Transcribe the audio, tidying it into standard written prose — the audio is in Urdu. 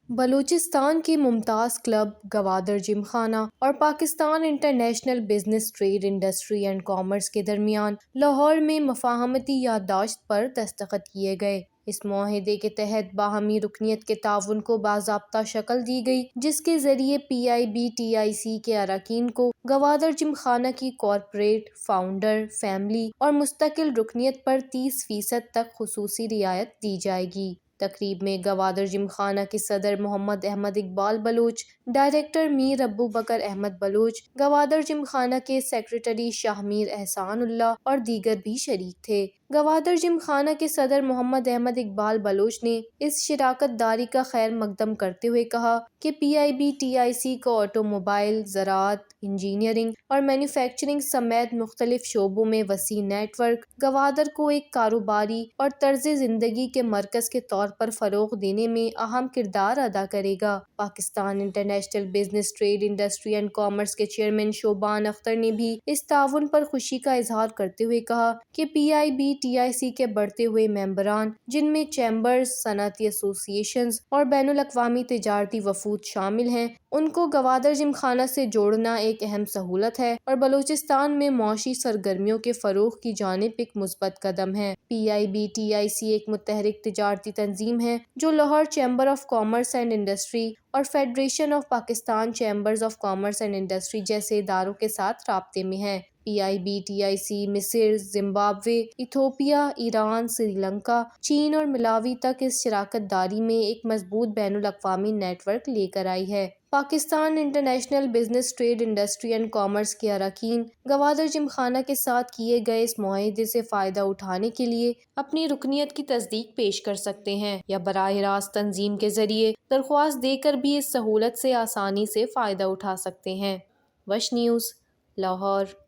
بلوچستان کی ممتاز کلب گوادر جم خانہ اور Pakistan international business trade industry and commerce کے درمیان لاہور میں مفاہمتی یادداشت پر دستخط کیے گئے۔ اس معاہدے کے تحت باہمی رکنیت کے تعاون کو باضابطہ شکل دی گئی، جس کے ذریعے PIBTIC کے اراکین کو گوادر جم خانہ کی کارپوریٹ، فاؤنڈر، فیملی اور مستقل رکنیت پر 30% تک خصوصی رعایت دی جائے گی۔ تقریب میں گوادر جم خانہ کے صدر محمد احمد اقبال بلوچ، ڈائریکٹر میر ابو بکر احمد بلوچ، گوادر جم خانہ کے سیکریٹری شاہ میر احسان اللہ اور دیگر بھی شریک تھے۔ گوادر جم خانہ کے صدر محمد احمد اقبال بلوچ نے اس شراکت داری کا خیر مقدم کرتے ہوئے کہا کہ PIBTIC کو آٹو موبائل، زراعت، انجینئرنگ اور مینوفیکچرنگ سمیت مختلف شعبوں میں وسیع نیٹ ورک گوادر کو ایک کاروباری اور طرز زندگی کے مرکز کے طور پر فروغ دینے میں اہم کردار ادا کرے گا۔ Pakistan international business trade industry and commerce کے چیئرمین شوبان اختر نے بھی اس تعاون پر خوشی کا اظہار کرتے ہوئے کہا کہ PIBTIC کے بڑھتے ہوئے ممبران، جن میں چیمبرز، صنعتی ایسوسی ایشنز اور بین الاقوامی تجارتی وفود شامل ہیں، ان کو گوادر جم خانہ سے جوڑنا ایک اہم سہولت ہے اور بلوچستان میں معاشی سرگرمیوں کے فروغ کی جانب ایک مثبت قدم ہے۔ PIBTIC ایک متحرک تجارتی تنظیم ہے جو Lahore chamber of commerce and industry اور federation of Pakistan chambers of commerce and industry جیسے اداروں کے ساتھ رابطے میں ہے۔ PIBTIC مصر، Zimbabwe, Ethiopia, Iran, Sri Lanka, چین اور ملاوی تک اس شراکت داری میں ایک مضبوط بین الاقوامی نیٹ ورک لے کر آئی ہے۔ Pakistan international business trade industry and commerce کے اراکین گوادر جم خانہ کے ساتھ کیے گئے اس معاہدے سے فائدہ اٹھانے کے لیے اپنی رکنیت کی تصدیق پیش کر سکتے ہیں یا براہ راست تنظیم کے ذریعے درخواست دے کر بھی اس سہولت سے آسانی سے فائدہ اٹھا سکتے ہیں۔ وش نیوز، لاہور۔